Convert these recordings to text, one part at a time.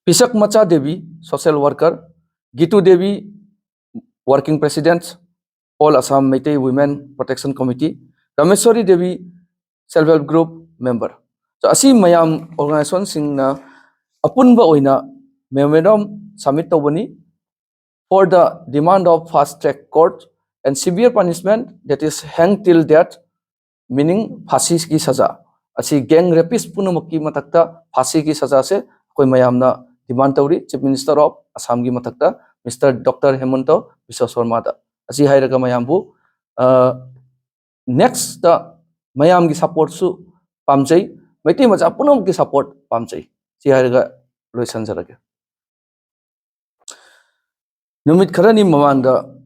Pisak Macha Devi, social worker, Gitu Devi, working president, All Assam Meitei Women Protection Committee, Rameswari Devi, self-help group member. So asi mayam organization singna Apunba oina memorandum submit tawani for the demand of fast track court and severe punishment, that is hang till death, meaning fasi ki saza. Asi gang rapist punamaki matakta fasi ki saza se koi mayamna demand tawri Chief Minister of Assam gi matakta Mr. Dr. Himanta Biswa da. Asi hairaga mayambu next the mayam gi support su pamjei Meitei macha punam ki support pamjei. Si hairaga loisan jarage. Numit kharani mamangda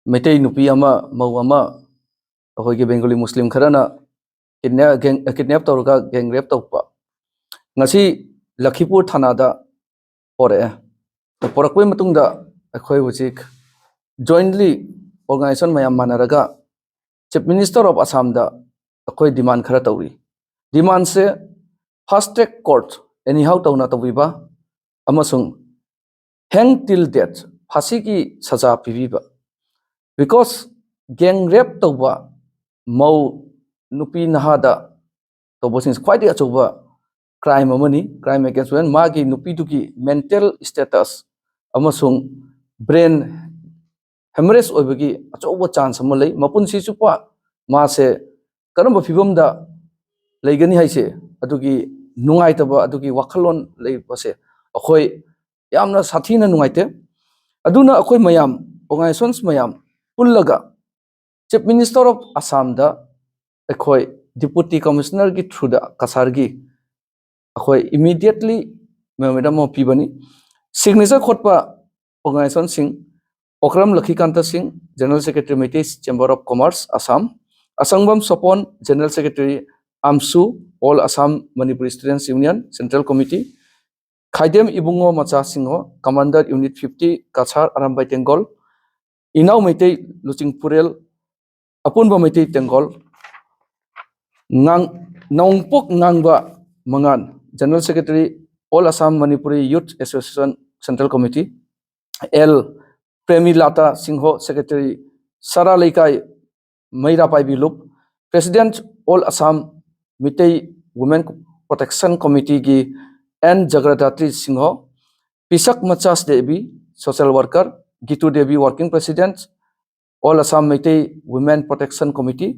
Meitei nupi ama mau ama akhoi Bengali Muslim kharana kidnap tawraga gang rape tawpa. Ngasi Lakhipur Thanada pore. Porakpa matungda akhoi hujik jointly organization mayam manaraga Chief Minister of Assam da akhoi demand khara tawri. Demand se fast track court anyhow tawna tawiba amasung hang till death fasi ki saza pibiba. Because gang rape tawba mau nupi nahada tawba since quite a choba crime amani crime against women magi nupi tuki mental status amasung brain hemorrhage oibagi achoba chance amalai mapun si chupa ma se karamba fibam da leigani haise adugi nungai taba adugi wakhalon leipase akhoi yamna sathina nungaite aduna akhoi mayam organizations mayam pullaga Chief Minister of Assam da akhoi Deputy Commissioner gi through da kasar gi akhoi immediately memorandum of pibani signature khotpa organization sing Okram Lakhikanta Singh, General Secretary Meitei Chamber of Commerce Assam, Ashangbam Swapan, General Secretary AMSU, All Assam Manipuri Students Union Central Committee, Khaidem Ibungo Macha Singho, Commander Unit 50 Kachar Arambai Tengol, Inao Meetei Luching Purel, Apunba Meitei Tengol, Nongpok Nangba Mangan, General Secretary All Assam Manipuri Youth Association Central Committee, L. Premilata Singha, Secretary Sara Leikai Meira Paibilup, President All Assam Meitei Women Protection Committee gi N Jagradhatri Singha, Pisak Machas Devi, Social Worker, Gitu Devi Working President, All Assam Meitei Women Protection Committee,